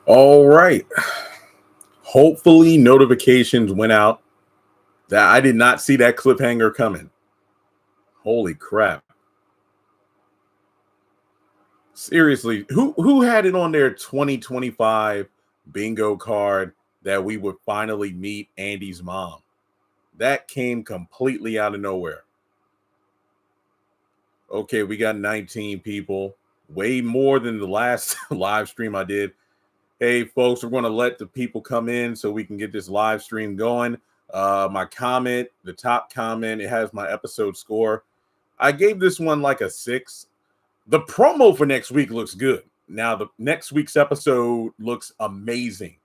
All right. Hopefully, notifications went out. That I did not see that cliffhanger coming. Holy crap. Seriously, who had it on their 2025 bingo card that we would finally meet Andy's mom? That came completely out of nowhere. Okay, we got 19 people, way more than the last live stream I did. Hey, folks, we're going to let the people come in so we can get this live stream going. My comment, the top comment, it has my episode score. I gave this one like a 6. The promo for next week looks good. Now, the next week's episode looks amazing.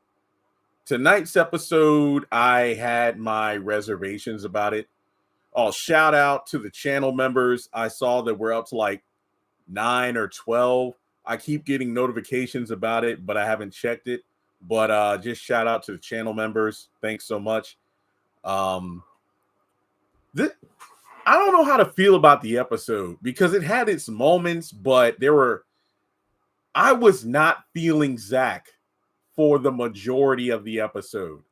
Tonight's episode, I had my reservations about it. Oh, shout out to the channel members. I saw that we're up to like 9 or 12. I keep getting notifications about it, but I haven't checked it. But just shout out to the channel members. Thanks so much. I don't know how to feel about the episode because it had its moments, but I was not feeling Zach for the majority of the episode.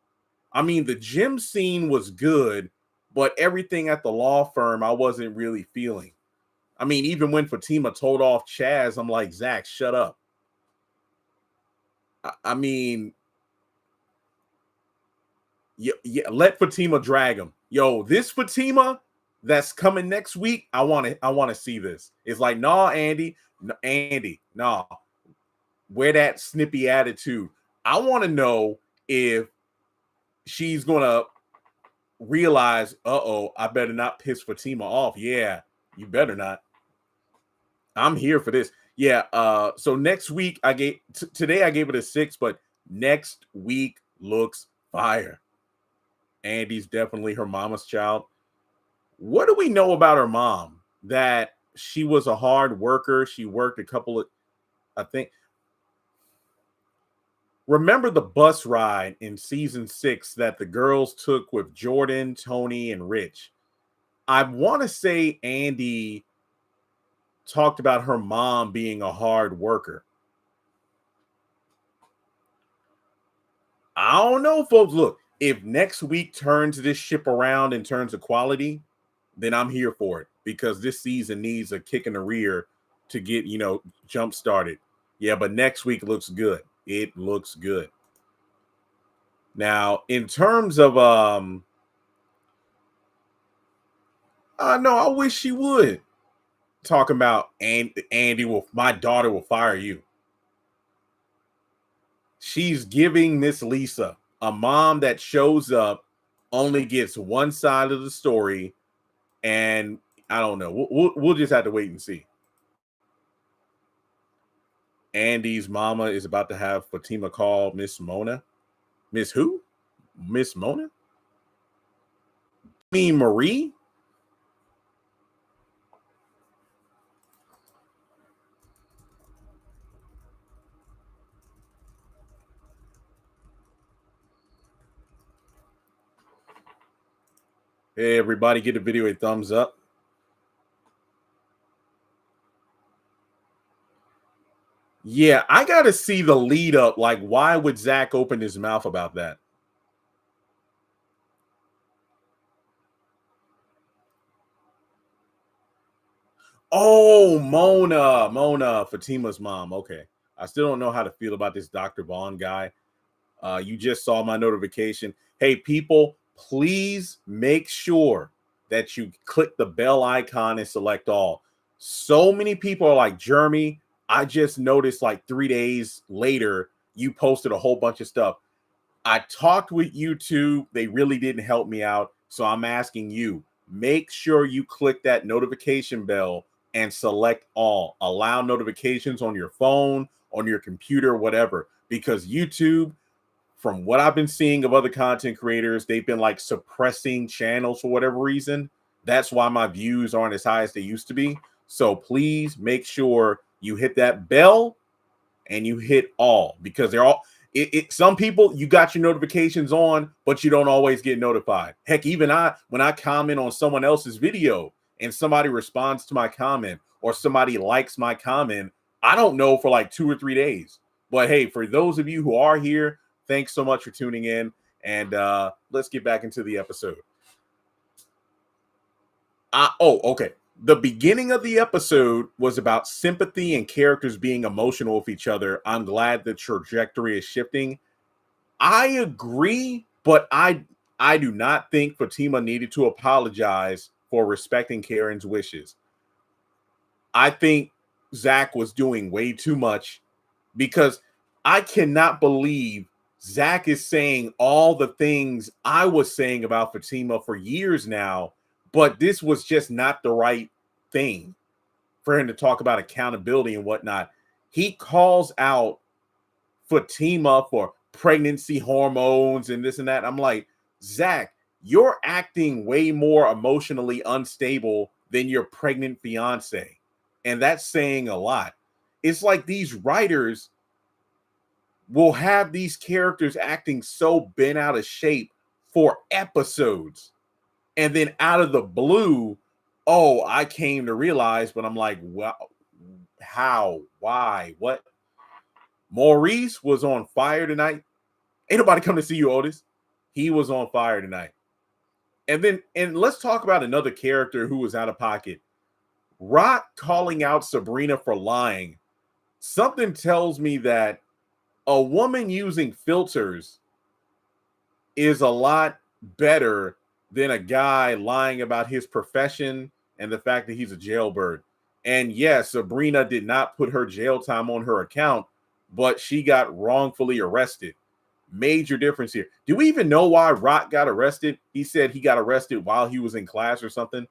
I mean, the gym scene was good, but everything at the law firm, I wasn't really feeling. I mean, even when Fatima told off Chaz, I'm like, Zach, shut up. I mean, yeah, let Fatima drag him. Yo, this Fatima that's coming next week, I want to see this. It's like, nah, Andy, nah. Wear that snippy attitude. I want to know if she's gonna realize, I better not piss Fatima off. Yeah, you better not. I'm here for this. Yeah. So next week today I gave it a 6, but next week looks fire. Andy's definitely her mama's child. What do we know about her mom? That she was a hard worker. She worked a couple of, I think. Remember the bus ride in season 6 that the girls took with Jordan, Tony, and Rich? I want to say Andi talked about her mom being a hard worker. I don't know, folks. Look, if next week turns this ship around in terms of quality, then I'm here for it because this season needs a kick in the rear to get, jump started. Yeah, but next week looks good. It looks good. Now, in terms of no, I wish she would. Talking about Andi my daughter will fire you. She's giving Miss Lisa, a mom that shows up, only gets one side of the story, and I don't know. We'll just have to wait and see. Andy's mama is about to have Fatima call Miss Mona. Miss who? Miss Mona? I mean Marie? Hey, everybody, give the video a thumbs up. Yeah, I got to see the lead up. Like, why would Zach open his mouth about that? Oh, Mona, Fatima's mom. Okay. I still don't know how to feel about this Dr. Vaughn guy. You just saw my notification. Hey, people, please make sure that you click the bell icon and select all. So many people are like, Jeremy, I just noticed like 3 days later, you posted a whole bunch of stuff. I talked with YouTube. They really didn't help me out. So I'm asking you, make sure you click that notification bell and select all. Allow notifications on your phone, on your computer, whatever, because YouTube, from what I've been seeing of other content creators, they've been like suppressing channels for whatever reason. That's why my views aren't as high as they used to be. So please make sure you hit that bell and you hit all, because they're all some people, you got your notifications on, but you don't always get notified. Heck, even when I comment on someone else's video and somebody responds to my comment or somebody likes my comment, I don't know for like 2 or 3 days. But hey, for those of you who are here, thanks so much for tuning in. And let's get back into the episode. Okay. The beginning of the episode was about sympathy and characters being emotional with each other. I'm glad the trajectory is shifting. I agree, but I do not think Fatima needed to apologize for respecting Karen's wishes. I think Zach was doing way too much, because I cannot believe Zach is saying all the things I was saying about Fatima for years now, but this was just not the right thing for him to talk about accountability and whatnot. He calls out Fatima for pregnancy hormones and this and that. I'm like, Zach, you're acting way more emotionally unstable than your pregnant fiance. And that's saying a lot. It's like these writers will have these characters acting so bent out of shape for episodes. And then out of the blue, oh, I came to realize, but I'm like, well, how? Why? What? Maurice was on fire tonight. Ain't nobody come to see you, Otis. He was on fire tonight. And let's talk about another character who was out of pocket. Rock calling out Sabrina for lying. Something tells me that a woman using filters is a lot better than a guy lying about his profession and the fact that he's a jailbird. And yes, Sabrina did not put her jail time on her account, but she got wrongfully arrested. Major difference here. Do we even know why Rock got arrested? He said he got arrested while he was in class or something.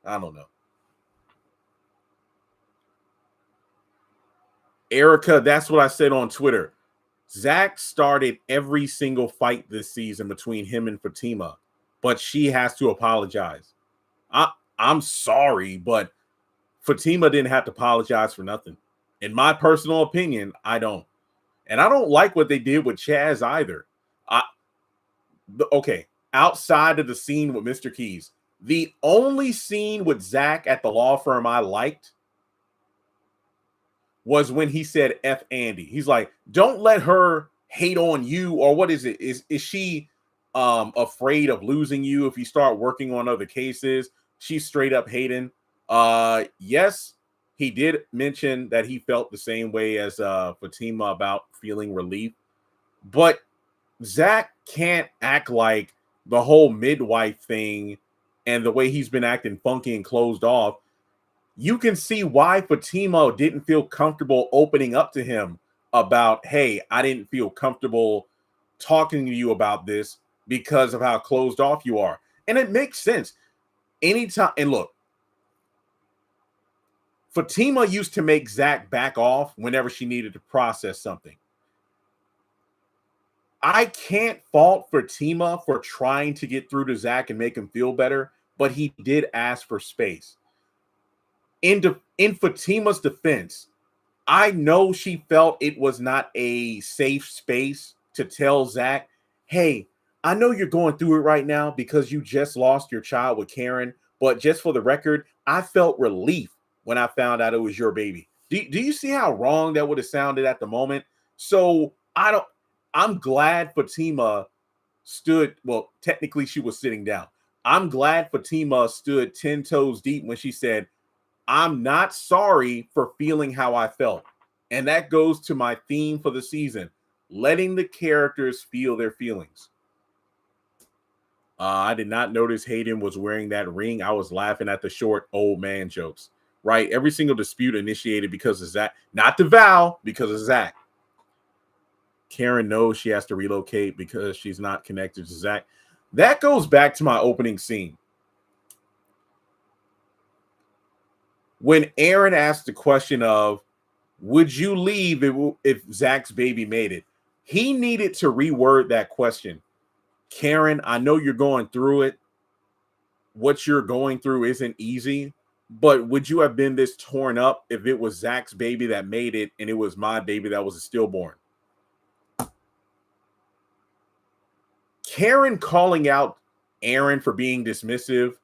I don't know. Erica, that's what I said on Twitter. Zach started every single fight this season between him and Fatima, but she has to apologize. I'm sorry, but Fatima didn't have to apologize for nothing. In my personal opinion, I don't. And I don't like what they did with Chaz either. Okay, outside of the scene with Mr. Keys, the only scene with Zach at the law firm I liked was when he said F Andi. He's like, don't let her hate on you, or what is it? Is she afraid of losing you if you start working on other cases? She's straight up hating. Yes, he did mention that he felt the same way as Fatima about feeling relief, but Zach can't act like the whole midwife thing and the way he's been acting funky and closed off. You can see why Fatima didn't feel comfortable opening up to him about, hey, I didn't feel comfortable talking to you about this because of how closed off you are. And it makes sense. Anytime, and look, Fatima used to make Zach back off whenever she needed to process something. I can't fault Fatima for trying to get through to Zach and make him feel better, but he did ask for space. In Fatima's defense, I know she felt it was not a safe space to tell Zach, hey, I know you're going through it right now because you just lost your child with Karen, but just for the record, I felt relief when I found out it was your baby. Do you see how wrong that would have sounded at the moment? So I'm glad Fatima stood, well, technically she was sitting down. I'm glad Fatima stood 10 toes deep when she said, I'm not sorry for feeling how I felt. And that goes to my theme for the season, letting the characters feel their feelings. I did not notice Hayden was wearing that ring. I was laughing at the short old man jokes, right? Every single dispute initiated because of Zach, not the vow, because of Zach. Karen knows she has to relocate because she's not connected to Zach. That goes back to my opening scene. When Aaron asked the question of, would you leave if Zach's baby made it? He needed to reword that question. Karen, I know you're going through it. What you're going through isn't easy, but would you have been this torn up if it was Zach's baby that made it and it was my baby that was a stillborn? Karen calling out Aaron for being dismissive,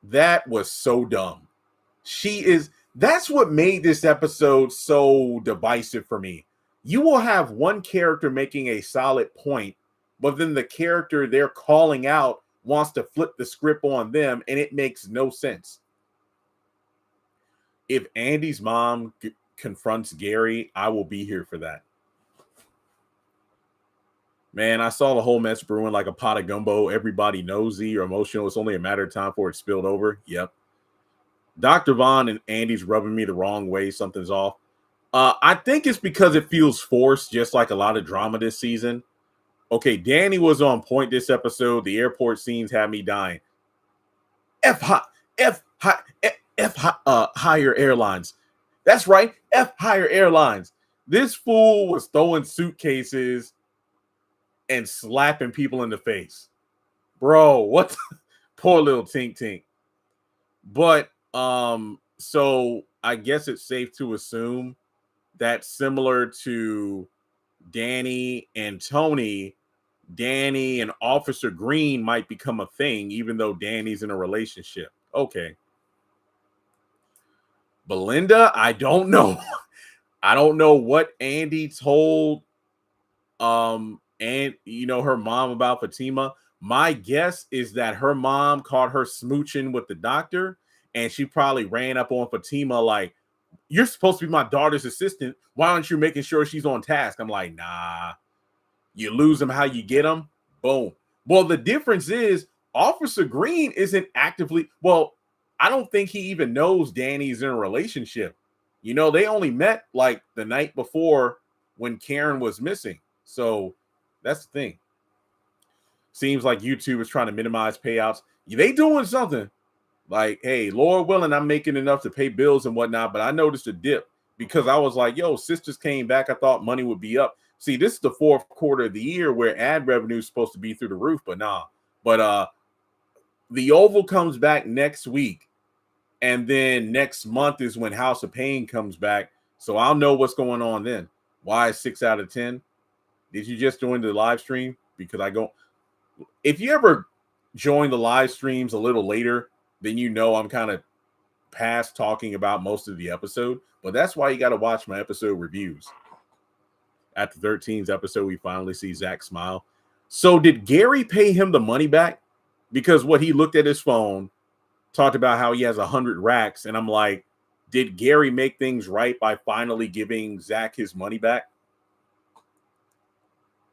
that was so dumb. That's what made this episode so divisive for me. You will have one character making a solid point, but then the character they're calling out wants to flip the script on them, and it makes no sense. If Andy's mom confronts Gary, I will be here for that. Man, I saw the whole mess brewing like a pot of gumbo. Everybody nosy or emotional. It's only a matter of time before it spilled over. Yep. Dr. Vaughn and Andy's rubbing me the wrong way. Something's off. I think it's because it feels forced, just like a lot of drama this season. Okay, Dani was on point this episode. The airport scenes had me dying. Higher Airlines. That's right, Higher Airlines. This fool was throwing suitcases and slapping people in the face. Bro, what? Poor little Tink Tink. But so I guess it's safe to assume that similar to Dani and Tony, Dani and Officer Green might become a thing, even though Dani's in a relationship. Okay. Belinda, I don't know. I don't know what Andi told and her mom about Fatima. My guess is that her mom caught her smooching with the doctor, and she probably ran up on Fatima like, "You're supposed to be my daughter's assistant. Why aren't you making sure she's on task?" I'm like, nah. You lose them how you get them. Boom. Well, the difference is Officer Green isn't actively. Well, I don't think he even knows Dani's in a relationship. They only met like the night before when Karen was missing. So that's the thing. Seems like YouTube is trying to minimize payouts. They doing something. Like, hey, Lord willing, I'm making enough to pay bills and whatnot, but I noticed a dip because I was like, yo, Sistas came back. I thought money would be up. See, this is the fourth quarter of the year where ad revenue is supposed to be through the roof, but nah. But the Oval comes back next week, and then next month is when House of Pain comes back. So I'll know what's going on then. Why 6 out of 10? Did you just join the live stream? Because if you ever join the live streams a little later, then I'm kind of past talking about most of the episode. But that's why you got to watch my episode reviews. At the 13th episode, we finally see Zach smile. So did Gary pay him the money back? Because what he looked at his phone, talked about how he has 100 racks. And I'm like, did Gary make things right by finally giving Zach his money back?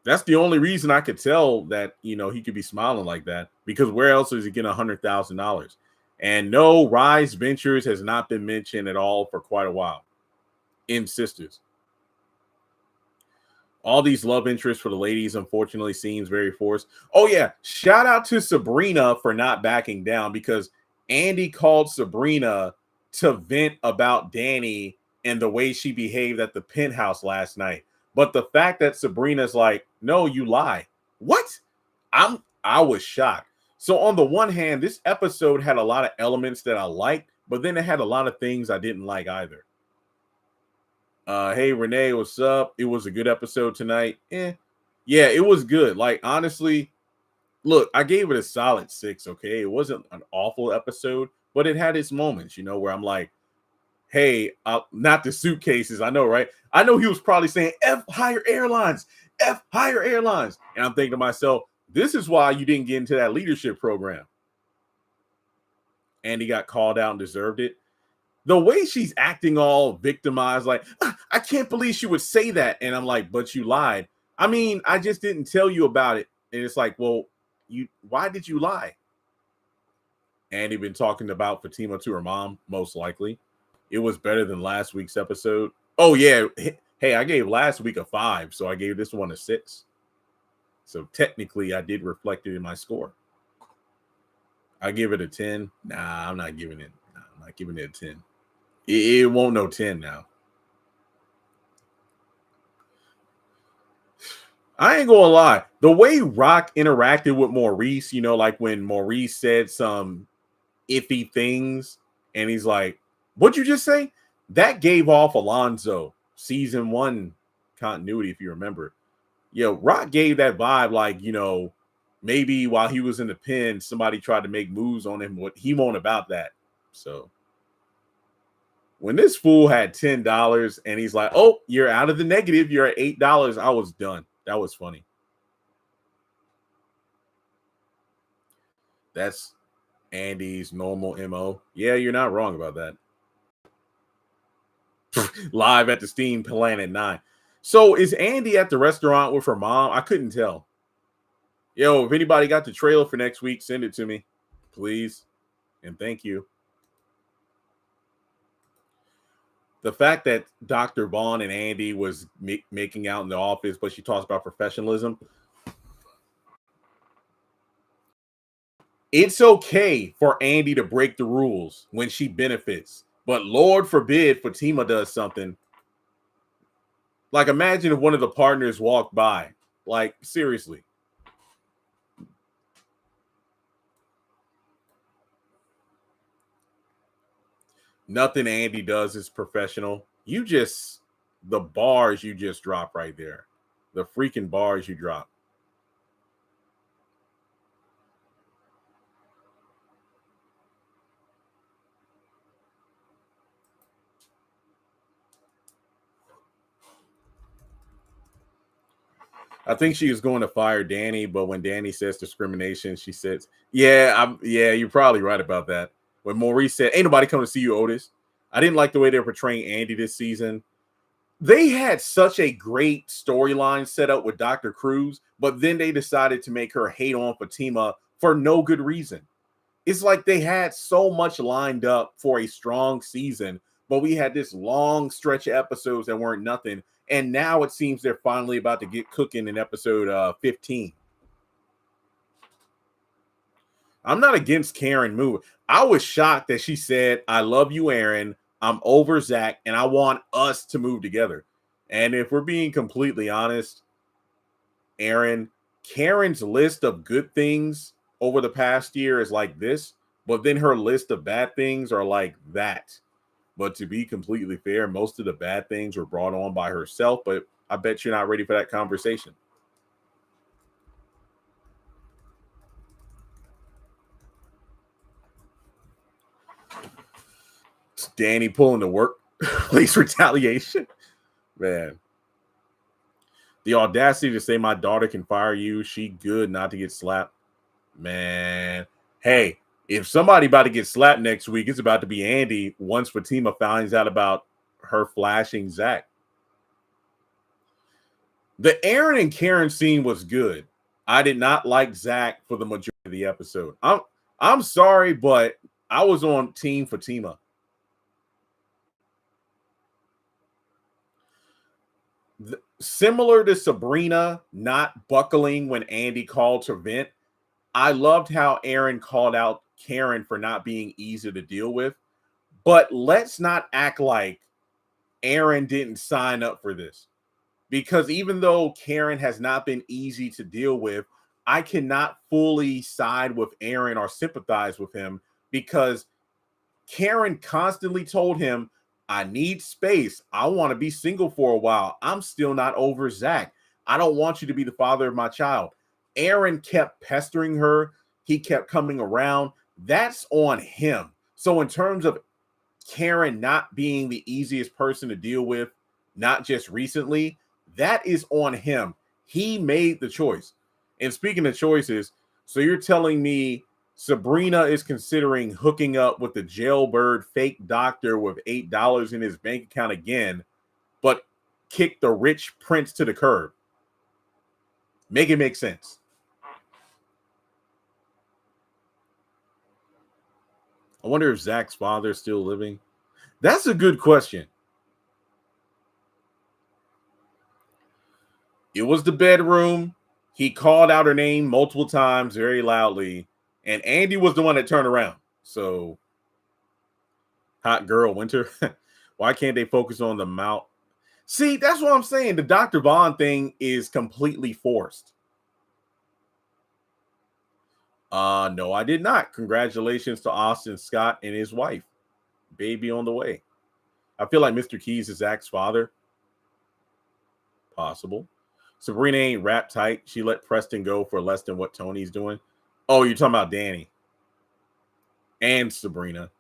That's the only reason I could tell that, he could be smiling like that, because where else is he getting $100,000? And no, Rise Ventures has not been mentioned at all for quite a while in Sistas. All these love interests for the ladies, unfortunately, seems very forced. Oh, yeah. Shout out to Sabrina for not backing down, because Andi called Sabrina to vent about Dani and the way she behaved at the penthouse last night. But the fact that Sabrina's like, no, you lie. What? I was shocked. So on the one hand, this episode had a lot of elements that I liked, but then it had a lot of things I didn't like either. Hey, Renee, what's up? It was a good episode tonight. Yeah, it was good. Like, honestly, look, I gave it a solid 6, okay? It wasn't an awful episode, but it had its moments, where I'm like, hey, not the suitcases. I know, right? I know he was probably saying Higher Airlines, Higher Airlines. And I'm thinking to myself, this is why you didn't get into that leadership program. And he got called out and deserved it. The way she's acting all victimized, like, I can't believe she would say that. And I'm like, but you lied. I mean, I just didn't tell you about it. And it's like, well, why did you lie? And he'd been talking about Fatima to her mom, most likely. It was better than last week's episode. Oh, yeah. Hey, I gave last week a 5, so I gave this one a 6. So technically, I did reflect it in my score. I give it a 10. Nah, I'm not giving it. I'm not giving it a 10. It won't no 10 now. I ain't gonna lie. The way Rock interacted with Maurice, like when Maurice said some iffy things, and he's like, what'd you just say? That gave off Alonzo season 1 continuity, if you remember. Rock gave that vibe like, maybe while he was in the pen, somebody tried to make moves on him. He won't about that. So When this fool had $10 and he's like, oh, you're out of the negative. You're at $8. I was done. That was funny. That's Andy's normal MO. Yeah, you're not wrong about that. Live at the Steam Planet 9. So is Andi at the restaurant with her mom? I couldn't tell. Yo, if anybody got the trailer for next week, send it to me, please. And thank you. The fact that Dr. Vaughn and Andi was making out in the office, but she talks about professionalism. It's okay for Andi to break the rules when she benefits, but Lord forbid Fatima does something. Like, imagine if one of the partners walked by. Like, seriously. Nothing Andi does is professional. The bars you just drop right there. The freaking bars you drop. I think she was going to fire Dani, but when Dani says discrimination, she says, yeah, you're probably right about that. When Maurice said, ain't nobody coming to see you, Otis. I didn't like the way they're portraying Andi this season. They had such a great storyline set up with Dr. Cruz, but then they decided to make her hate on Fatima for no good reason. It's like they had so much lined up for a strong season, but we had this long stretch of episodes that weren't nothing. And now it seems they're finally about to get cooking in episode 15. I'm not against Karen moving. I was shocked that she said, I love you, Aaron. I'm over Zach, and I want us to move together. And if we're being completely honest, Aaron, Karen's list of good things over the past year is like this, but then her list of bad things are like that. But to be completely fair, most of the bad things were brought on by herself, but I bet you're not ready for that conversation. It's Dani pulling the workplace retaliation. Man. The audacity to say my daughter can fire you. She good not to get slapped. Man. Hey, if somebody about to get slapped next week, it's about to be Andi once Fatima finds out about her flashing Zach. The Aaron and Karen scene was good. I did not like Zach for the majority of the episode. I'm sorry, but I was on Team Fatima. Similar to Sabrina not buckling when Andi called to vent, I loved how Aaron called out Karen for not being easy to deal with. But let's not act like Aaron didn't sign up for this. Because even though Karen has not been easy to deal with, I cannot fully side with Aaron or sympathize with him because Karen constantly told him, I need space. I want to be single for a while. I'm still not over Zach. I don't want you to be the father of my child. Aaron kept pestering her. He kept coming around. That's on him. So in terms of Karen not being the easiest person to deal with, not just recently, that is on him. He made the choice. And speaking of choices, so you're telling me Sabrina is considering hooking up with the jailbird fake doctor with $8 in his bank account again, but kick the rich prince to the curb. Make it make sense. I wonder if Zach's father is still living. That's a good question. It was the bedroom. He called out her name multiple times very loudly, and Andi was the one that turned around. So, hot girl winter. Why can't they focus on the mouth? See, that's what I'm saying. The Dr. Vaughn thing is completely forced. No, I did not. Congratulations to Austin Scott and his wife. Baby on the way. I feel like Mr. Keys is Zach's father. Possible. Sabrina ain't rap tight. She let Preston go for less than what Tony's doing. Oh, you're talking about Dani and Sabrina.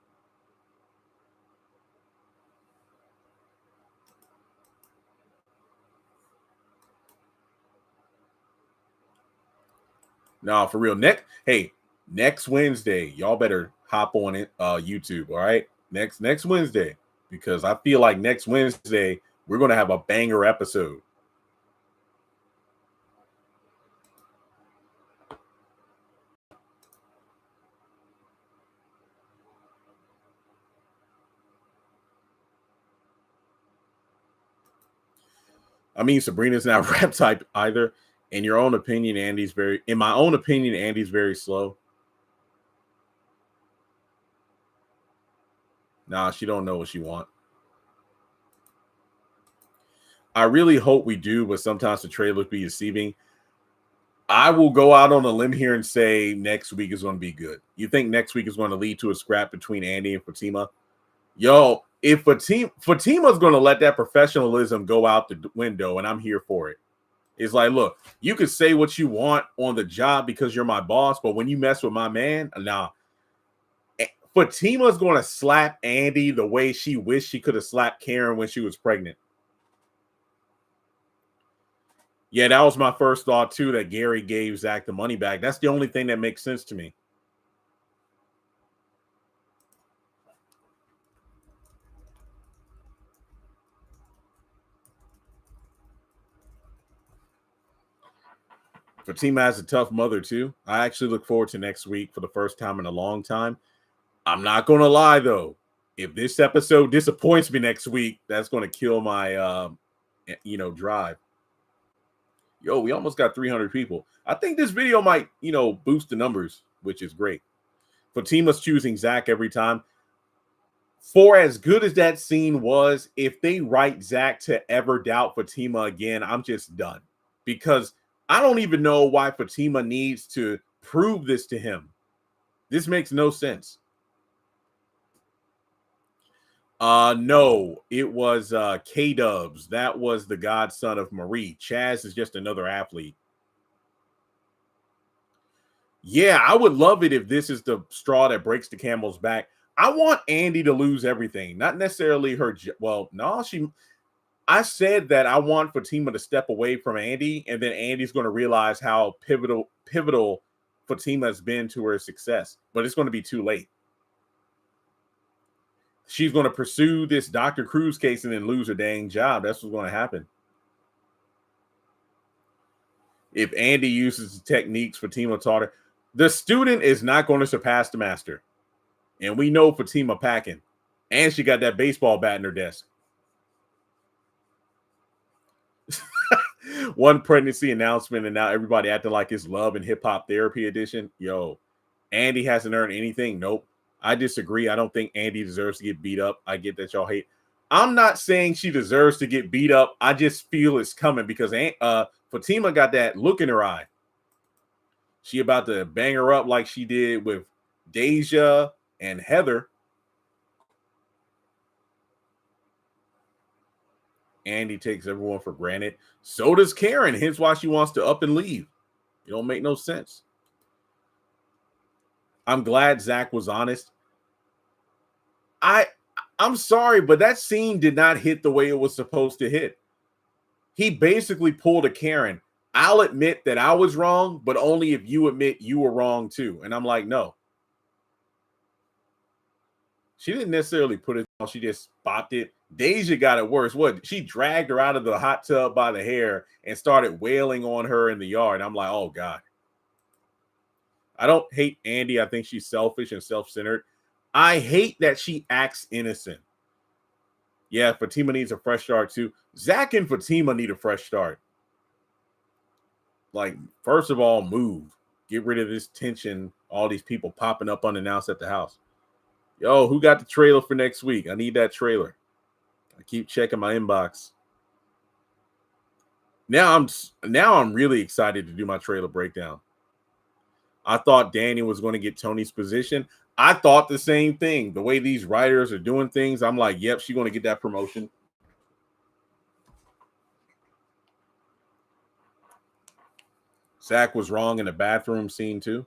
No, for real. Next Wednesday, y'all better hop on it, YouTube. All right, next Wednesday, because I feel like next Wednesday we're gonna have a banger episode. I mean, Sabrina's not rap type either. In your own opinion, in my own opinion, Andy's very slow. Nah, she don't know what she want. I really hope we do, but sometimes the trailers be deceiving. I will go out on a limb here and say next week is going to be good. You think next week is going to lead to a scrap between Andi and Fatima? Yo, if Fatima's going to let that professionalism go out the window, and I'm here for it. It's like, look, you can say what you want on the job because you're my boss, but when you mess with my man, nah. Fatima's going to slap Andi the way she wished she could have slapped Karen when she was pregnant. Yeah, that was my first thought too, that Gary gave Zach the money back. That's the only thing that makes sense to me. Fatima has a tough mother too. I actually look forward to next week for the first time in a long time. I'm not going to lie though. If this episode disappoints me next week, that's going to kill my drive. Yo, we almost got 300 people. I think this video might, boost the numbers, which is great. Fatima's choosing Zach every time. For as good as that scene was, if they write Zach to ever doubt Fatima again, I'm just done. Because I don't even know why Fatima needs to prove this to him. This makes no sense. No, it was K-Dubs. That was the godson of Marie. Chaz is just another athlete. Yeah, I would love it if this is the straw that breaks the camel's back. I want Andi to lose everything, not necessarily her. Well, no, I said that I want Fatima to step away from Andi, and then Andi's going to realize how pivotal Fatima has been to her success. But it's going to be too late. She's going to pursue this Dr. Cruz case and then lose her dang job. That's what's going to happen. If Andi uses the techniques Fatima taught her, the student is not going to surpass the master. And we know Fatima packing. And she got that baseball bat in her desk. One pregnancy announcement, and now everybody acting like it's love and hip hop therapy edition. Yo, Andi hasn't earned anything. Nope. I disagree. I don't think Andi deserves to get beat up. I get that y'all hate. I'm not saying she deserves to get beat up. I just feel it's coming because Fatima got that look in her eye. She about to bang her up like she did with Deja and Heather. Andi takes everyone for granted. So does Karen. Hence why she wants to up and leave. It don't make no sense. I'm glad Zach was honest. I'm sorry, but that scene did not hit the way it was supposed to hit. He basically pulled a Karen. I'll admit that I was wrong, but only if you admit you were wrong too. And I'm like, no. She didn't necessarily put it on. She just bopped it. Deja got it worse. What? She dragged her out of the hot tub by the hair and started wailing on her in the yard. I'm like, oh, God. I don't hate Andi. I think she's selfish and self-centered. I hate that she acts innocent. Yeah, Fatima needs a fresh start too. Zach and Fatima need a fresh start. Like, first of all, move. Get rid of this tension. All these people popping up unannounced at the house. Yo, who got the trailer for next week? I need that trailer. I keep checking my inbox. Now I'm really excited to do my trailer breakdown. I thought Dani was going to get Tony's position. I thought the same thing. The way these writers are doing things, I'm like, yep, she's going to get that promotion. Zach was wrong in the bathroom scene too.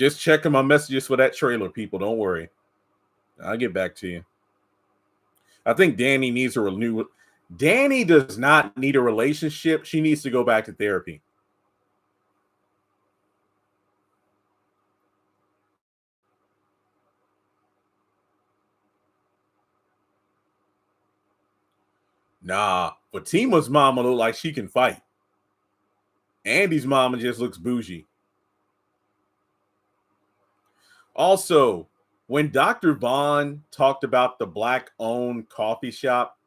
Just checking my messages for that trailer, people. Don't worry. I'll get back to you. I think Dani needs a new. Dani does not need a relationship. She needs to go back to therapy. Nah, Fatima's mama look like she can fight. Andi's mama just looks bougie. Also, when Dr. Vaughn talked about the black-owned coffee shop,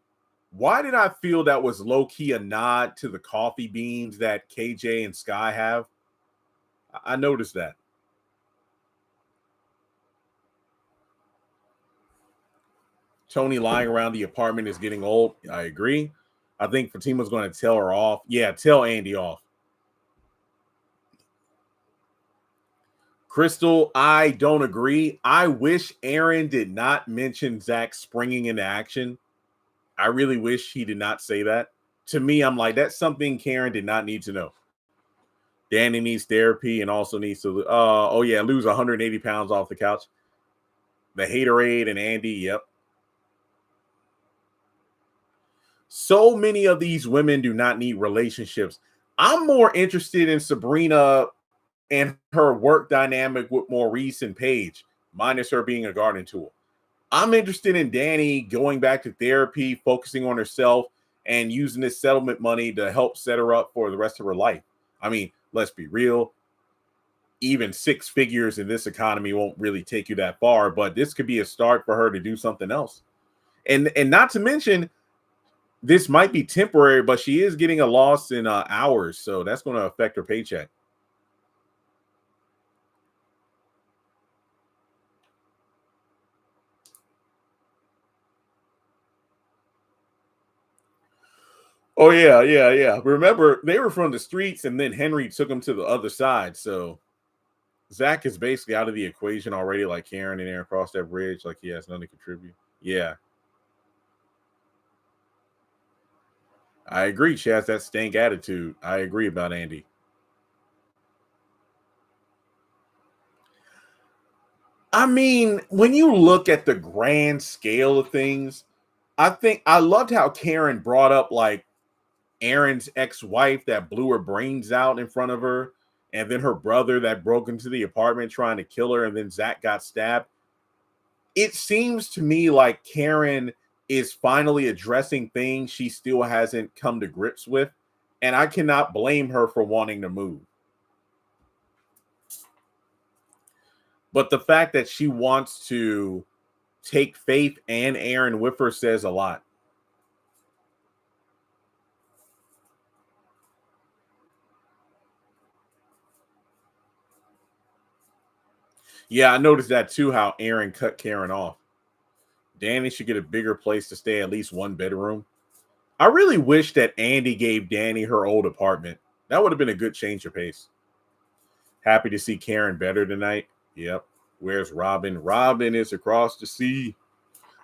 why did I feel that was low-key a nod to the coffee beans that KJ and Sky have? I noticed that. Tony lying around the apartment is getting old. I agree. I think Fatima's going to tell her off. Yeah, tell Andi off. Crystal, I don't agree. I wish Aaron did not mention Zach springing into action. I really wish he did not say that. To me, I'm like, that's something Karen did not need to know. Dani needs therapy and also needs to, lose 180 pounds off the couch. The haterade and Andi, yep. So many of these women do not need relationships. I'm more interested in Sabrina and her work dynamic with Maurice and Paige, minus her being a garden tool. I'm interested in Dani going back to therapy, focusing on herself, and using this settlement money to help set her up for the rest of her life. I mean, let's be real. Even 6 figures in this economy won't really take you that far, but this could be a start for her to do something else. And not to mention, this might be temporary, but she is getting a loss in hours, so that's going to affect her paycheck. Oh, yeah. Remember, they were from the streets, and then Henry took them to the other side. So Zach is basically out of the equation already, like Karen and Aaron crossed that bridge, like he has nothing to contribute. Yeah. I agree. She has that stank attitude. I agree about Andi. I mean, when you look at the grand scale of things, I think I loved how Karen brought up like Aaron's ex-wife that blew her brains out in front of her, and then her brother that broke into the apartment trying to kill her, and then Zach got stabbed. It seems to me like Karen is finally addressing things she still hasn't come to grips with, and I cannot blame her for wanting to move. But the fact that she wants to take Faith and Aaron with her says a lot. Yeah, I noticed that too, how Aaron cut Karen off. Dani should get a bigger place to stay, at least one bedroom. I really wish that Andi gave Dani her old apartment. That would have been a good change of pace. Happy to see Karen better tonight. Yep. Where's Robin? Robin is across the sea.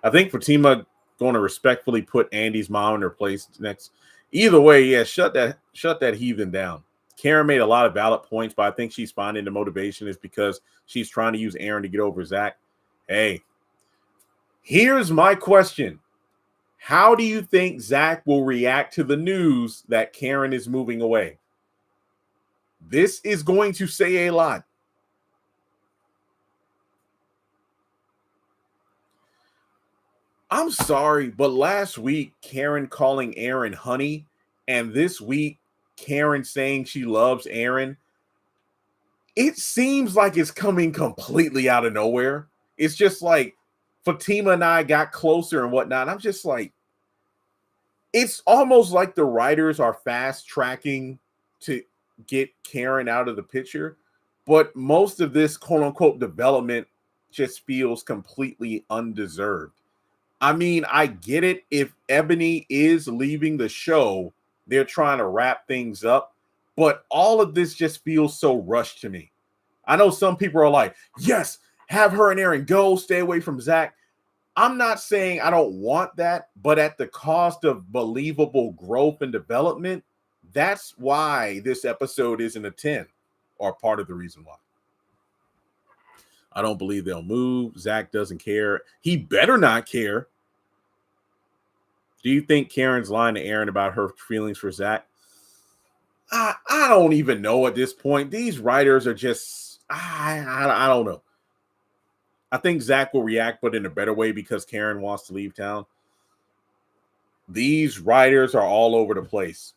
I think Fatima going to respectfully put Andi's mom in her place next. Either way, yeah, shut that heathen down. Karen made a lot of valid points, but I think she's finding the motivation is because she's trying to use Aaron to get over Zach. Hey, here's my question. How do you think Zach will react to the news that Karen is moving away? This is going to say a lot. I'm sorry, but last week, Karen calling Aaron honey, and this week, Karen saying she loves Aaron, it seems like it's coming completely out of nowhere. It's just like Fatima and I got closer and whatnot. I'm just like, it's almost like the writers are fast tracking to get Karen out of the picture, but most of this quote unquote development just feels completely undeserved. I mean, I get it. If Ebony is leaving the show, they're trying to wrap things up, but all of this just feels so rushed to me. I know some people are like, yes, have her and Aaron go, stay away from Zach. I'm not saying I don't want that, but at the cost of believable growth and development, that's why this episode isn't a 10 or part of the reason why. I don't believe they'll move. Zach doesn't care. He better not care. Do you think Karen's lying to Aaron about her feelings for Zach? I don't even know at this point. These writers are just, I don't know. I think Zach will react, but in a better way because Karen wants to leave town. These writers are all over the place.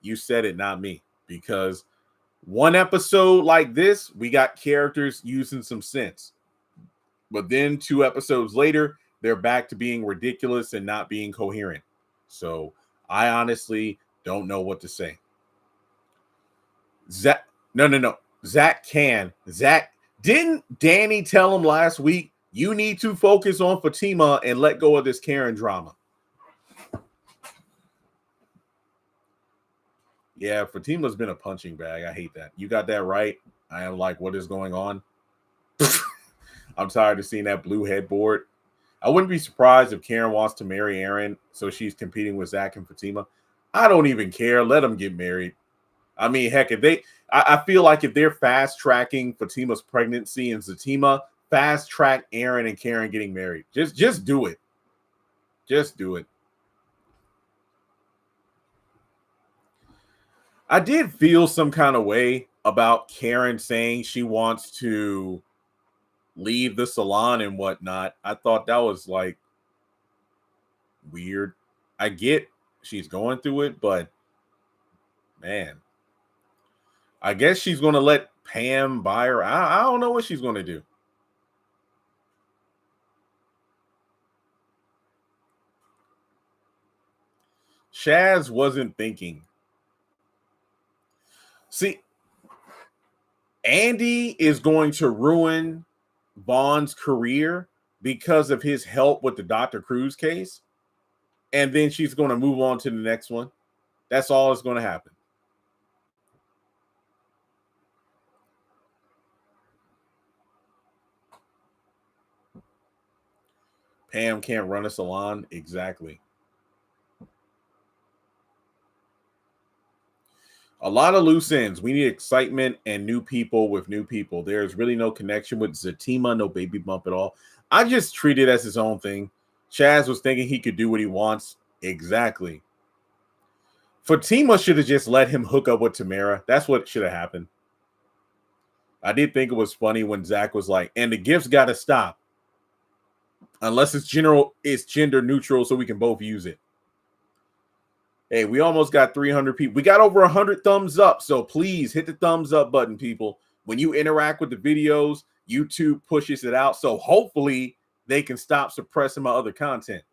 You said it, not me. Because one episode like this, we got characters using some sense. But then 2 episodes later, they're back to being ridiculous and not being coherent. So I honestly don't know what to say. Zach, no. Zach can. Zach, didn't Dani tell him last week, you need to focus on Fatima and let go of this Karen drama? Yeah, Fatima's been a punching bag. I hate that. You got that right. I am like, what is going on? I'm tired of seeing that blue headboard. I wouldn't be surprised if Karen wants to marry Aaron, so she's competing with Zach and Fatima. I don't even care. Let them get married. I mean, heck, if they, I feel like if they're fast tracking Fatima's pregnancy and Zatima, fast track Aaron and Karen getting married. Just do it. Just do it. I did feel some kind of way about Karen saying she wants to leave the salon and whatnot. I thought that was like weird. I get she's going through it, but man, I guess she's going to let Pam buy her. I don't know what she's going to do. Shaz wasn't thinking. See, Andi is going to ruin Vaughn's career because of his help with the Dr. Cruz case. And then she's going to move on to the next one. That's all that's going to happen. Pam can't run a salon. Exactly. A lot of loose ends. We need excitement and new people with new people. There's really no connection with Zatima, no baby bump at all. I just treat it as his own thing. Chaz was thinking he could do what he wants. Exactly. Fatima should have just let him hook up with Tamara. That's what should have happened. I did think it was funny when Zach was like, and the gifts got to stop. Unless it's gender neutral so we can both use it. Hey, we almost got 300 people. We got over 100 thumbs up. So please hit the thumbs up button, people. When you interact with the videos, YouTube pushes it out. So hopefully they can stop suppressing my other content.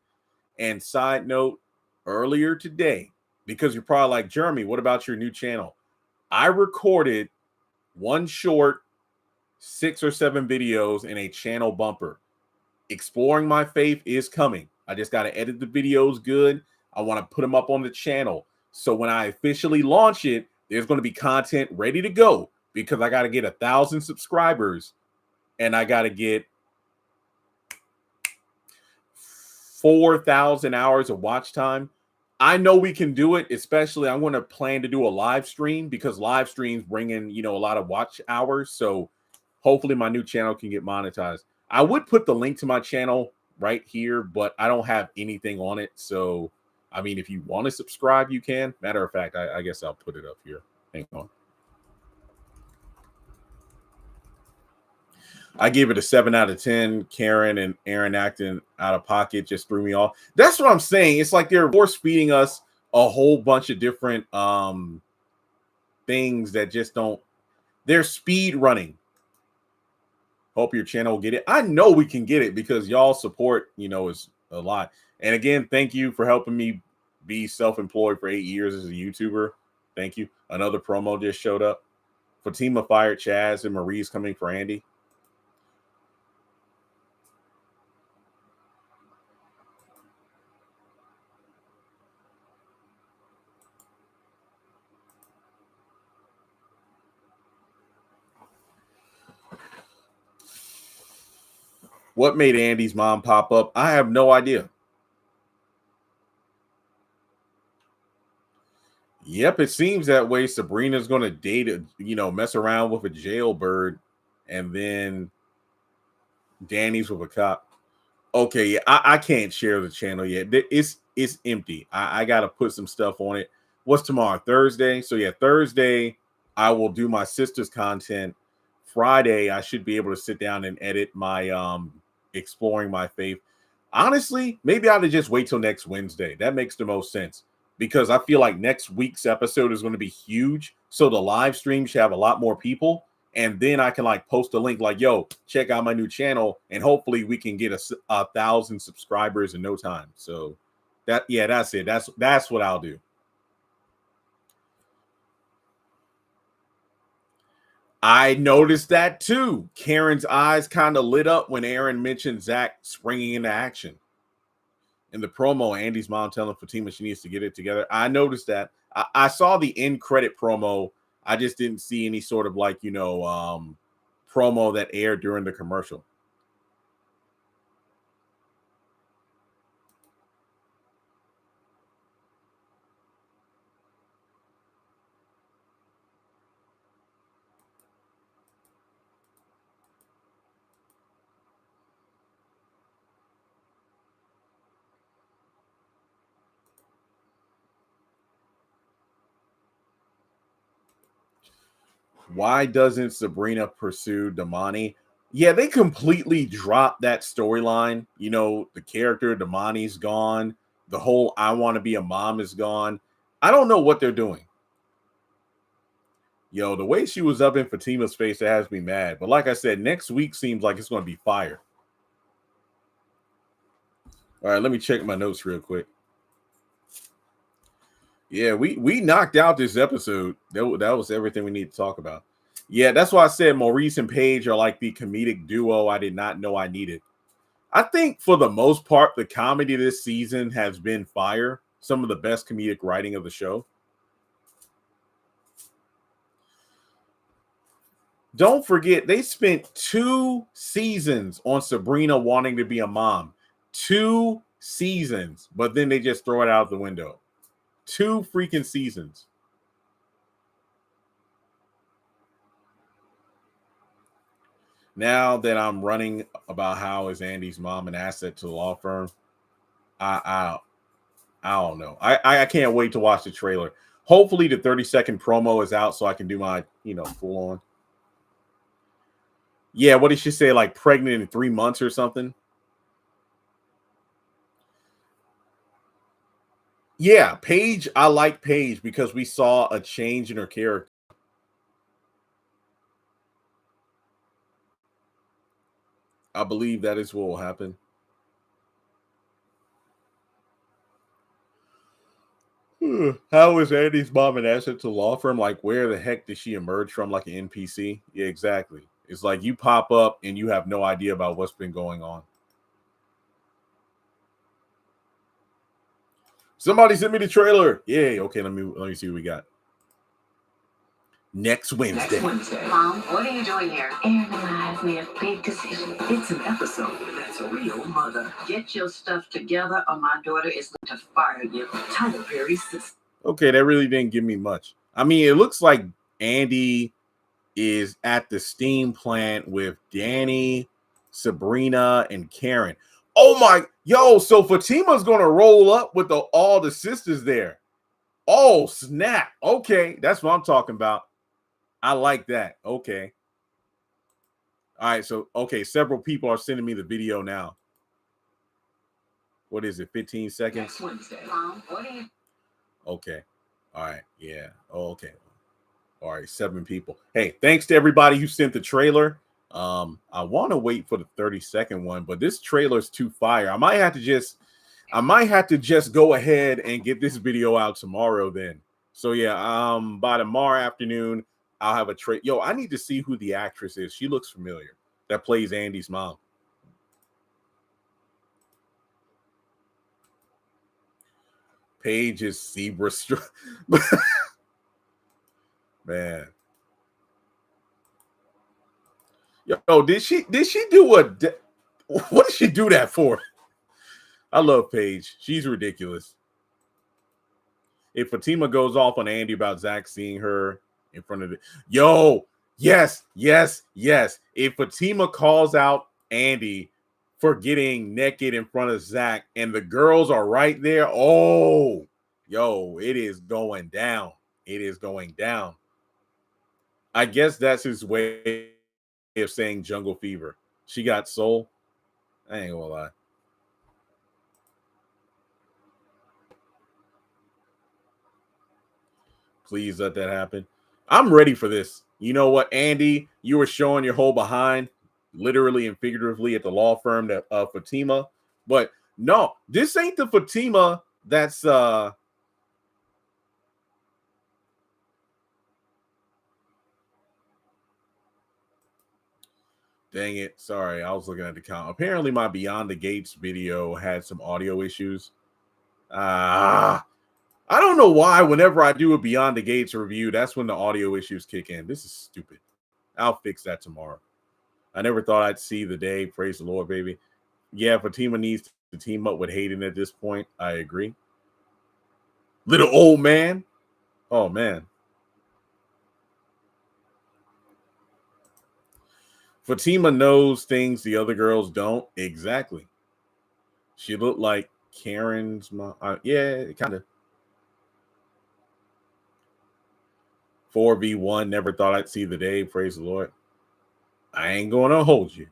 And side note, earlier today, because you're probably like, Jeremy, what about your new channel? I recorded one short 6 or 7 videos in a channel bumper. Exploring My Faith is coming. I just got to edit the videos good. I want to put them up on the channel. So when I officially launch it, there's going to be content ready to go because I got to get 1,000 subscribers and I got to get 4,000 hours of watch time. I know we can do it, especially I'm going to plan to do a live stream because live streams bring in, a lot of watch hours. So hopefully my new channel can get monetized. I would put the link to my channel right here, but I don't have anything on it. So, I mean, if you want to subscribe, you can. Matter of fact, I guess I'll put it up here. Hang on. I gave it a 7 out of 10. Karen and Aaron acting out of pocket just threw me off. That's what I'm saying. It's like they're force feeding us a whole bunch of different things that just don't. They're speed running. Hope your channel will get it. I know we can get it because y'all support, is a lot. And again, thank you for helping me be self-employed for 8 years as a YouTuber. Thank you. Another promo just showed up. Fatima fired Chaz and Marie's coming for Andi. What made Andi's mom pop up? I have no idea. Yep, it seems that way. Sabrina's going to date, mess around with a jailbird and then Danny's with a cop. Okay, yeah, I can't share the channel yet. It's empty. I gotta put some stuff on it. What's tomorrow? Thursday. So yeah, Thursday I will do my sister's content. Friday I should be able to sit down and edit my exploring my faith. Honestly, maybe I ought to just wait till next Wednesday. That makes the most sense because I feel like next week's episode is going to be huge. So the live stream should have a lot more people. And then I can like post a link like, yo, check out my new channel. And hopefully we can get 1,000 subscribers in no time. So that's it. That's what I'll do. I noticed that too. Karen's eyes kind of lit up when Aaron mentioned Zach springing into action. In the promo, Andy's mom telling Fatima she needs to get it together. I noticed that. I saw the end credit promo. I just didn't see any sort of like, promo that aired during the commercial. Why doesn't Sabrina pursue Damani? Yeah, they completely dropped that storyline. The character Damani's gone. The whole I want to be a mom is gone. I don't know what they're doing. Yo, the way she was up in Fatima's face, that has me mad. But like I said, next week seems like it's going to be fire. All right, let me check my notes real quick. Yeah, we knocked out this episode. That was everything we need to talk about. Yeah, that's why I said Maurice and Paige are like the comedic duo I did not know I needed. I think for the most part, the comedy this season has been fire. Some of the best comedic writing of the show. Don't forget, they spent 2 seasons on Sabrina wanting to be a mom. 2 seasons, but then they just throw it out the window. 2 freaking seasons. Now that I'm running about how is Andy's mom an asset to the law firm, I don't know. I can't wait to watch the trailer. Hopefully the 30-second promo is out so I can do my, full on. Yeah, what did she say? Like pregnant in 3 months or something? Yeah, Paige. I like Paige because we saw a change in her character. I believe that is what will happen. How is Andy's mom an asset to the law firm? Like, where the heck did she emerge from? Like an NPC? Yeah, exactly. It's like you pop up and you have no idea about what's been going on. Somebody sent me the trailer. Yay. Okay, let me see what we got. Next Wednesday. Mom, what are you doing here? Aaron and I have made a big decision. It's an episode. That's a real mother. Get your stuff together or my daughter is going to fire you. Tyler Perry's sister. Okay, that really didn't give me much. I mean, it looks like Andy is at the steam plant with Dani, Sabrina, and Karen. Oh my, so Fatima's going to roll up with all the sisters there. Oh, snap. Okay, that's what I'm talking about. I like that. Okay. All right, so, several people are sending me the video now. What is it, 15 seconds? Next Wednesday. Mom, what are you... Okay. All right, yeah. Oh, okay. All right, 7 people. Hey, thanks to everybody who sent the trailer. I want to wait for the 30-second one, but this trailer is too fire. I might have to just go ahead and get this video out tomorrow then. So yeah, by tomorrow afternoon, I'll have a trailer. Yo, I need to see who the actress is. She looks familiar. That plays Andy's mom. Paige is zebra man. Yo, did she do what did she do that for? I love Paige. She's ridiculous. If Fatima goes off on Andy about Zach seeing her in front of yes. If Fatima calls out Andi for getting naked in front of Zach, and the girls are right there. Oh, yo, it is going down. It is going down. I guess that's his way of saying jungle fever. She got soul. I ain't gonna lie. Please let that happen. I'm ready for this. You know what, Andi? You were showing your whole behind, literally and figuratively, at the law firm that Fatima. But no, this ain't the Fatima that's dang it. Sorry, I was looking at the count. Apparently, my Beyond the Gates video had some audio issues. I don't know why whenever I do a Beyond the Gates review, that's when the audio issues kick in. This is stupid. I'll fix that tomorrow. I never thought I'd see the day. Praise the Lord, baby. Yeah, Fatima needs to team up with Hayden at this point. I agree. Little old man. Oh, man. Fatima knows things the other girls don't. Exactly. She looked like Karen's mom. Yeah, kind of. 4v1. Never thought I'd see the day. Praise the Lord. I ain't going to hold you.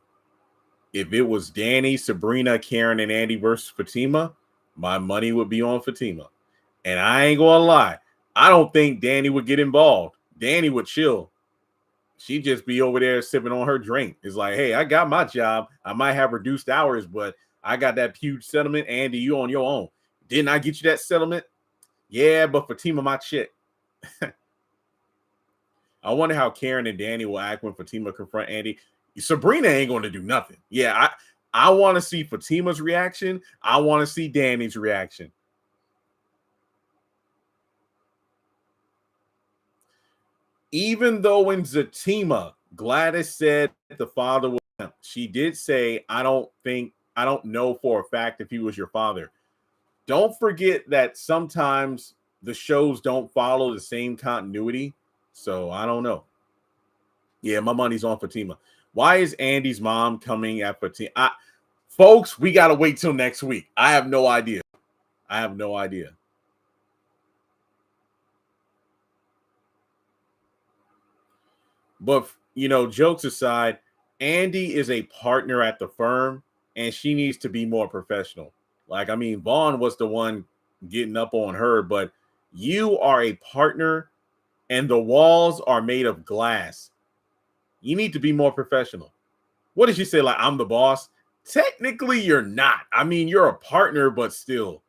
If it was Dani, Sabrina, Karen, and Andi versus Fatima, my money would be on Fatima. And I ain't going to lie. I don't think Dani would get involved. Dani would chill. She'd just be over there sipping on her drink. It's like, hey, I got my job. I might have reduced hours, but I got that huge settlement. Andi, you on your own. Didn't I get you that settlement? Yeah, but Fatima, my shit. I wonder how Karen and Dani will act when Fatima confront Andi. Sabrina ain't going to do nothing. Yeah, I want to see Fatima's reaction. I want to see Dani's reaction. Even though in Zatima, Gladys said the father was him, she did say, I don't know for a fact if he was your father. Don't forget that sometimes the shows don't follow the same continuity. So I don't know. Yeah, my money's on Fatima. Why is Andi's mom coming at Fatima? Folks, we got to wait till next week. I have no idea. But, jokes aside, Andi is a partner at the firm, and she needs to be more professional. Vaughn was the one getting up on her, but you are a partner, and the walls are made of glass. You need to be more professional. What did she say? Like, I'm the boss? Technically, you're not. You're a partner, but still.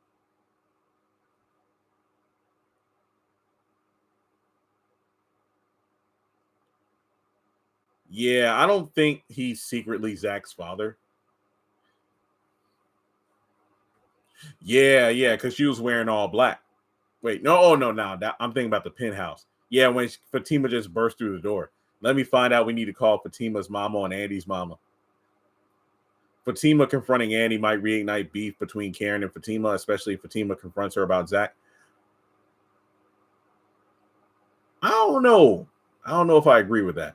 Yeah, I don't think he's secretly Zach's father. Yeah, because she was wearing all black. Wait, no, I'm thinking about the penthouse. Yeah, when Fatima just burst through the door. Let me find out. We need to call Fatima's mama and Andi's mama. Fatima confronting Andi might reignite beef between Karen and Fatima, especially if Fatima confronts her about Zach. I don't know. I don't know if I agree with that.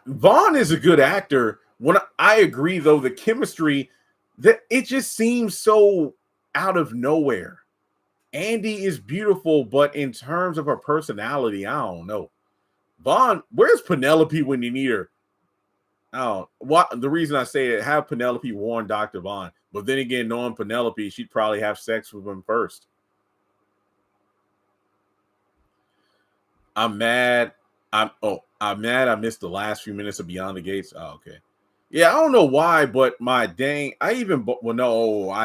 Vaughn is a good actor. When I agree, though, the chemistry, that it just seems so out of nowhere. Andi is beautiful, but in terms of her personality, I don't know. Vaughn, where's Penelope when you need her? The reason I say it, have Penelope warn Dr. Vaughn. But then again, knowing Penelope, she'd probably have sex with him first. I'm mad. I'm mad I missed the last few minutes of Beyond the Gates. Oh, okay. Yeah, I don't know why, but I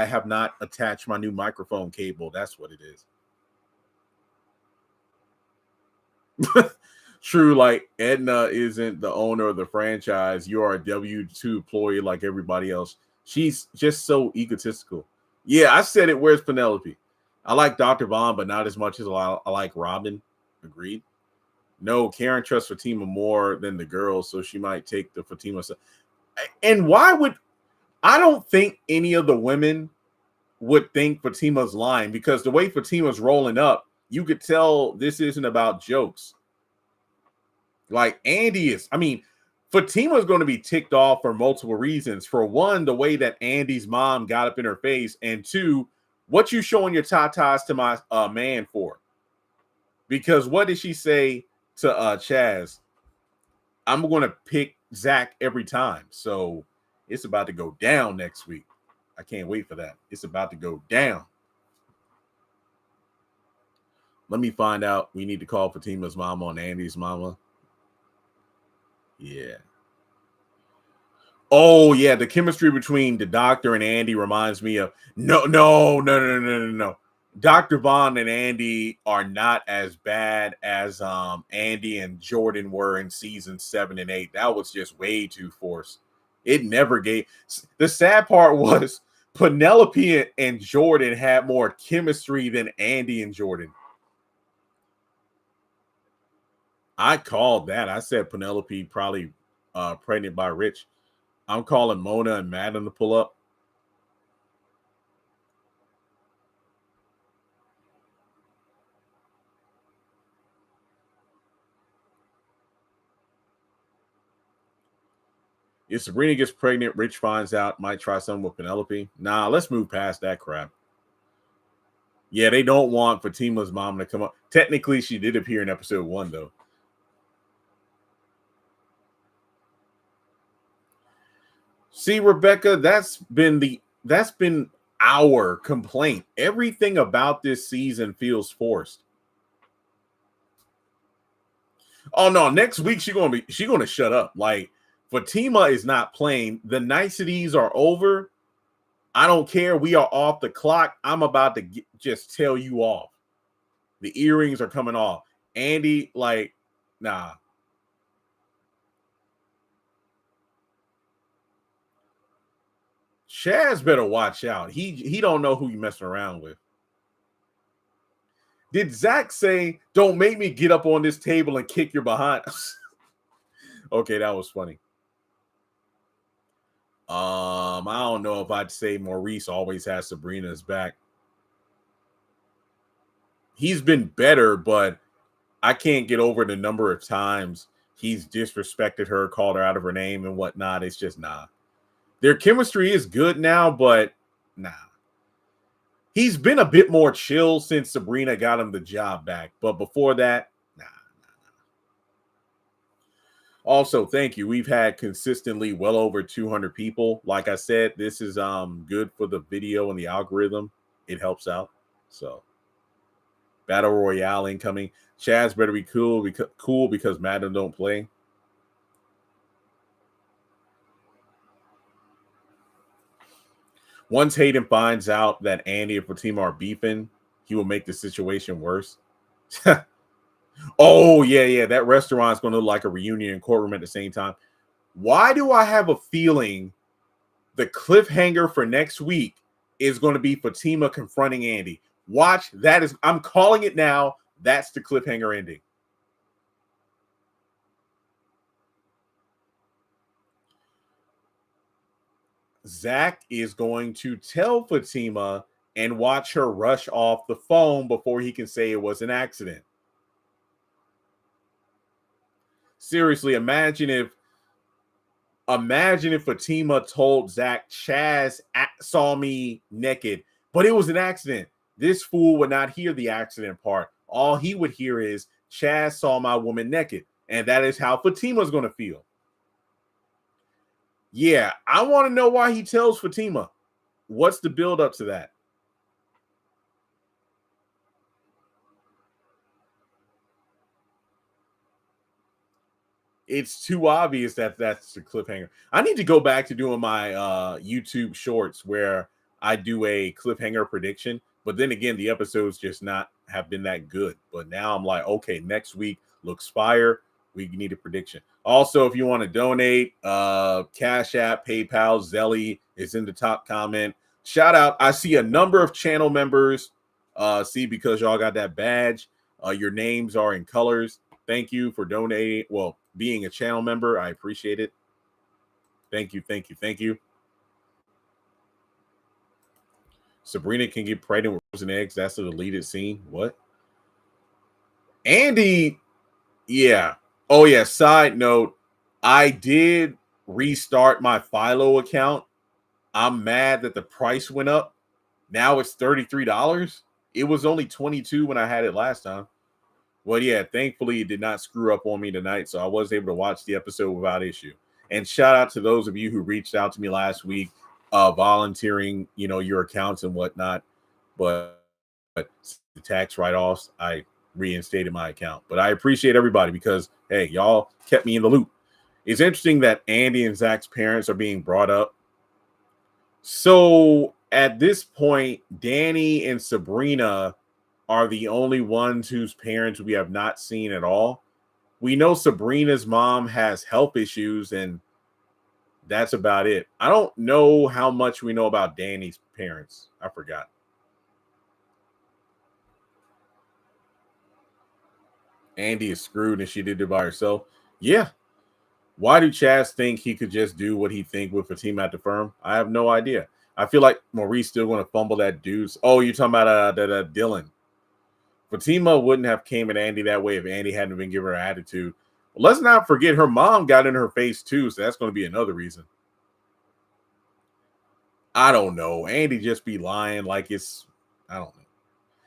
have not attached my new microphone cable. That's what it is. True, like Edna isn't the owner of the franchise. You are a W-2 employee like everybody else. She's just so egotistical. Yeah, I said it. Where's Penelope? I like Dr. Vaughn, but not as much as I like Robin. Agreed. No, Karen trusts Fatima more than the girls, so she might take the Fatima. And I don't think any of the women would think Fatima's lying, because the way Fatima's rolling up, you could tell this isn't about jokes. Like Andi is, I mean, Fatima's going to be ticked off for multiple reasons. For one, the way that Andi's mom got up in her face, and two, what you showing your tatas to my man for? Because what did she say to Chaz? I'm going to pick Zach every time. So it's about to go down next week. I can't wait for that. It's about to go down. Let me find out. We need to call Fatima's mama on Andi's mama. Yeah. Oh, yeah. The chemistry between the doctor and Andi reminds me of no. Dr. Bond and Andi are not as bad as Andi and Jordan were in season 7 and 8. That was just way too forced. It never gave. The sad part was Penelope and Jordan had more chemistry than Andi and Jordan. I called that. I said Penelope probably pregnant by Rich. I'm calling Mona and Madden to pull up. If Sabrina gets pregnant, Rich finds out, might try something with Penelope. Nah, let's move past that crap. Yeah, they don't want Fatima's mom to come up. Technically, she did appear in episode 1, though. See, Rebecca, that's been our complaint. Everything about this season feels forced. Oh no, next week she's gonna shut up. Like Fatima is not playing. The niceties are over. I don't care. We are off the clock. I'm about to just tell you off. The earrings are coming off. Andi, like, nah. Chaz better watch out. He don't know who you messing around with. Did Zach say, "Don't make me get up on this table and kick your behind"? Okay, that was funny. I don't know if I'd say Maurice always has Sabrina's back. He's been better, but I can't get over the number of times he's disrespected her, called her out of her name and whatnot. It's just nah. Their chemistry is good now, but nah. He's been a bit more chill since Sabrina got him the job back. But before that, nah. Also, thank you. We've had consistently well over 200 people. Like I said, this is good for the video and the algorithm. It helps out. So, Battle Royale incoming. Chaz better be cool because Madden don't play. Once Hayden finds out that Andi and Fatima are beefing, he will make the situation worse. Oh, yeah. That restaurant's going to look like a reunion courtroom at the same time. Why do I have a feeling the cliffhanger for next week is going to be Fatima confronting Andi? Watch, I'm calling it now. That's the cliffhanger ending. Zach is going to tell Fatima and watch her rush off the phone before he can say it was an accident. Seriously, imagine if Fatima told Zach, Chaz saw me naked, but it was an accident. This fool would not hear the accident part. All he would hear is Chaz saw my woman naked. And that is how Fatima's going to feel. Yeah, I want to know why he tells Fatima. What's the build up to that? It's too obvious that that's the cliffhanger. I need to go back to doing my YouTube shorts where I do a cliffhanger prediction. But then again, the episodes just not have been that good. But now I'm like, okay, next week looks fire. We need a prediction. Also, if you want to donate, Cash App, PayPal, Zelle is in the top comment. Shout out. I see a number of channel members. See, because y'all got that badge. Your names are in colors. Thank you for donating. Well, being a channel member. I appreciate it. Thank you. Sabrina can get pregnant with frozen eggs. That's a deleted scene. What? Andi, yeah. Oh yeah, side note, I did restart my Philo account. I'm mad that the price went up. Now it's $33. It was only 22 when I had it last time. Well, yeah, thankfully it did not screw up on me tonight, so I was able to watch the episode without issue. And shout out to those of you who reached out to me last week, volunteering, your accounts and whatnot. But the tax write-offs, I reinstated my account. But I appreciate everybody because hey, y'all kept me in the loop. It's interesting that Andi and Zach's parents are being brought up. So at this point, Dani and Sabrina are the only ones whose parents we have not seen at all. We know Sabrina's mom has health issues, and that's about it. I don't know how much we know about Dani's parents. I forgot. Andi is screwed and she did it by herself. Yeah. Why do Chaz think he could just do what he think with Fatima at the firm? I have no idea. I feel like Maurice still going to fumble that dude's. Oh, you're talking about that Dylan. Fatima wouldn't have came at Andi that way if Andi hadn't been giving her attitude. Well, let's not forget her mom got in her face too, so that's going to be another reason. I don't know. Andi just be lying like it's. I don't know.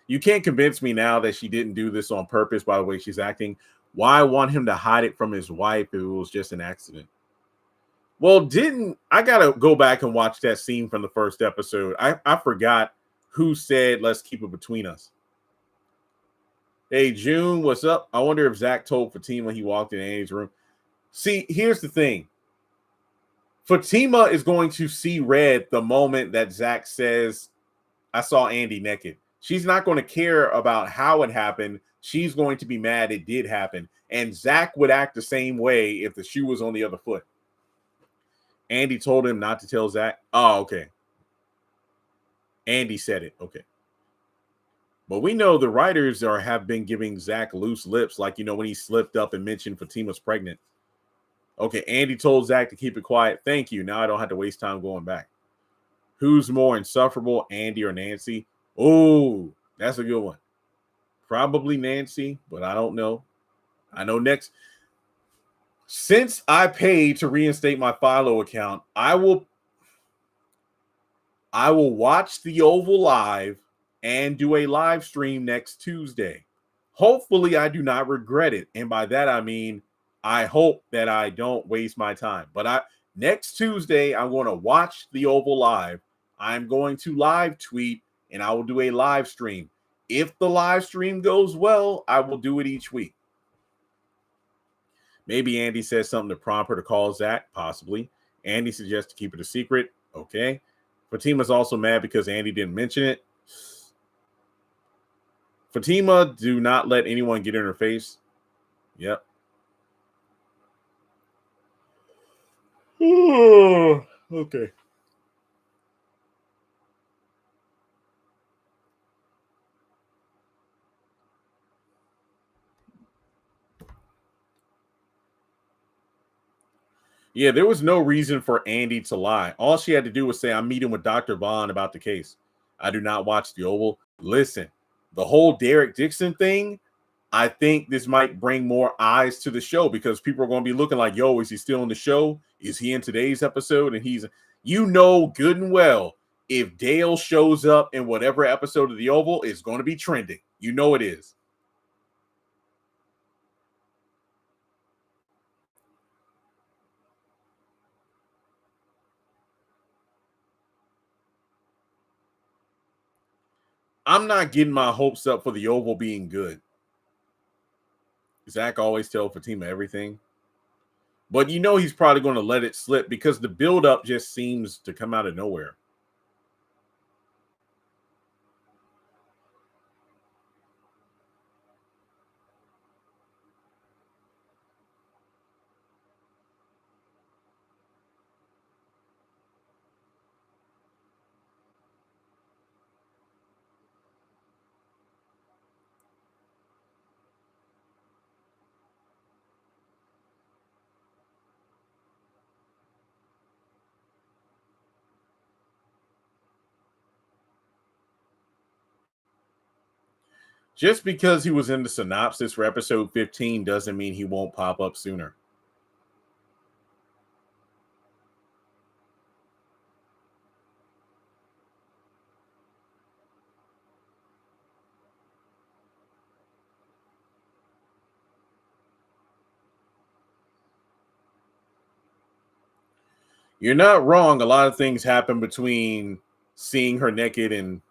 You can't convince me now that she didn't do this on purpose by the way she's acting. Why want him to hide it from his wife if it was just an accident? Well, didn't I gotta go back and watch that scene from the first episode? I forgot who said let's keep it between us. Hey June, what's up? I wonder if Zach told Fatima he walked in Annie's room. See, here's the thing. Fatima is going to see red the moment that Zach says, I saw Andi naked. She's not going to care about how it happened. She's going to be mad it did happen. And Zach would act the same way if the shoe was on the other foot. Andi told him not to tell Zach. Oh, okay. Andi said it. Okay. But we know the writers have been giving Zach loose lips, like when he slipped up and mentioned Fatima's pregnant. Okay, Andi told Zach to keep it quiet. Thank you. Now I don't have to waste time going back. Who's more insufferable, Andi or Nancy? Oh, that's a good one. Probably Nancy, but I don't know. I know next. Since I paid to reinstate my Philo account, I will watch the Oval live and do a live stream next Tuesday. Hopefully, I do not regret it. And by that, I mean, I hope that I don't waste my time. But next Tuesday, I'm going to watch the Oval live. I'm going to live tweet and I will do a live stream. If the live stream goes well, I will do it each week. Maybe Andi says something to prompt her to call Zach, possibly. Andi suggests to keep it a secret. Okay. Fatima's also mad because Andi didn't mention it. Fatima, do not let anyone get in her face. Yep. Okay. Yeah, there was no reason for Andi to lie. All she had to do was say, I'm meeting with Dr. Vaughn about the case. I do not watch the Oval. Listen, the whole Derek Dixon thing, I think this might bring more eyes to the show because people are going to be looking like, yo, is he still in the show? Is he in today's episode? And good and well, if Dale shows up in whatever episode of the Oval, it's going to be trending. You know it is. I'm not getting my hopes up for the Oval being good. Zach always tell Fatima everything. But he's probably going to let it slip because the buildup just seems to come out of nowhere. Just because he was in the synopsis for episode 15 doesn't mean he won't pop up sooner. You're not wrong. A lot of things happen between seeing her naked and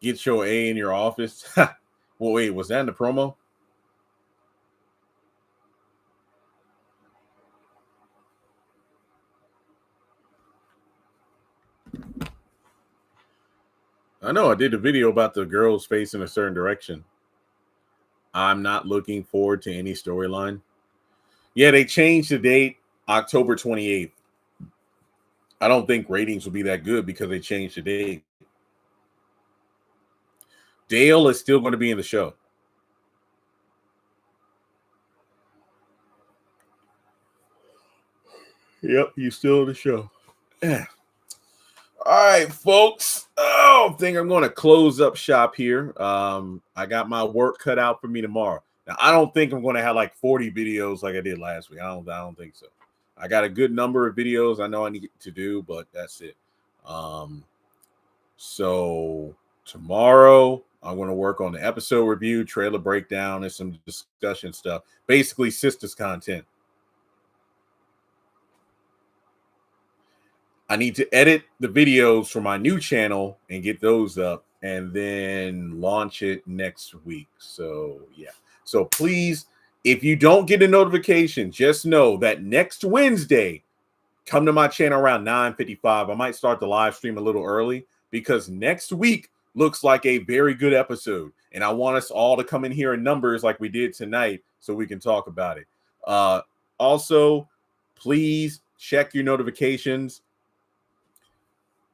get your A in your office. Well, wait, was that in the promo? I know I did a video about the girls facing a certain direction. I'm not looking forward to any storyline. Yeah, they changed the date, October 28th. I don't think ratings will be that good because they changed the date. Dale is still going to be in the show. Yep, he's still in the show. Yeah. All right, folks. Oh, I think I'm going to close up shop here. I got my work cut out for me tomorrow. Now, I don't think I'm going to have like 40 videos like I did last week. I don't think so. I got a good number of videos I know I need to do, but that's it. So tomorrow I'm going to work on the episode review, trailer breakdown, and some discussion stuff. Basically, Sistas content. I need to edit the videos for my new channel and get those up and then launch it next week. So, yeah. So please, if you don't get a notification, just know that next Wednesday, come to my channel around 9:55. I might start the live stream a little early because next week looks like a very good episode. And I want us all to come in here in numbers like we did tonight so we can talk about it. Also, please check your notifications.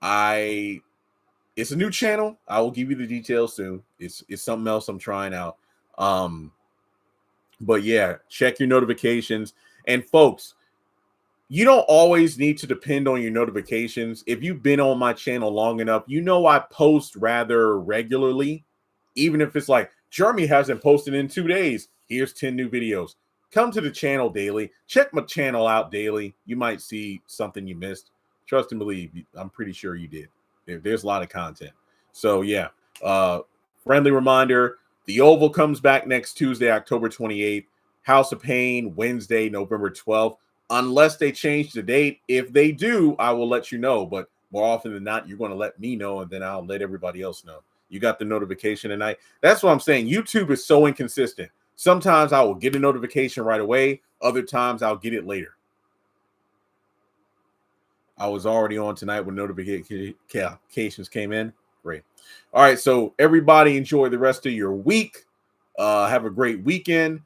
It's a new channel. I will give you the details soon. It's something else I'm trying out. But yeah, check your notifications. And folks, you don't always need to depend on your notifications. If you've been on my channel long enough, you know I post rather regularly. Even if it's like, Jeremy hasn't posted in 2 days. Here's 10 new videos. Come to the channel daily. Check my channel out daily. You might see something you missed. Trust and believe, I'm pretty sure you did. There's a lot of content. So, yeah. Friendly reminder, The Oval comes back next Tuesday, October 28th. House of Pain, Wednesday, November 12th. Unless they change the date. If they do, I will let you know. But more often than not, you're going to let me know, and then I'll let everybody else know. You got the notification tonight. That's what I'm saying. YouTube is so inconsistent. Sometimes I will get a notification right away. Other times I'll get it later. I was already on tonight when notifications came in. Great. All right. So everybody enjoy the rest of your week. Have a great weekend.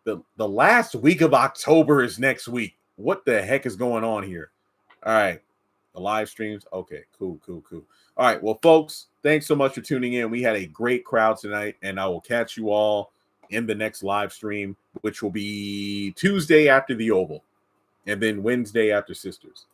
The last week of October is next week. What the heck is going on here? All right. The live streams. Okay, cool. All right. Well, folks, thanks so much for tuning in. We had a great crowd tonight, and I will catch you all in the next live stream, which will be Tuesday after the Oval, and then Wednesday after Sisters.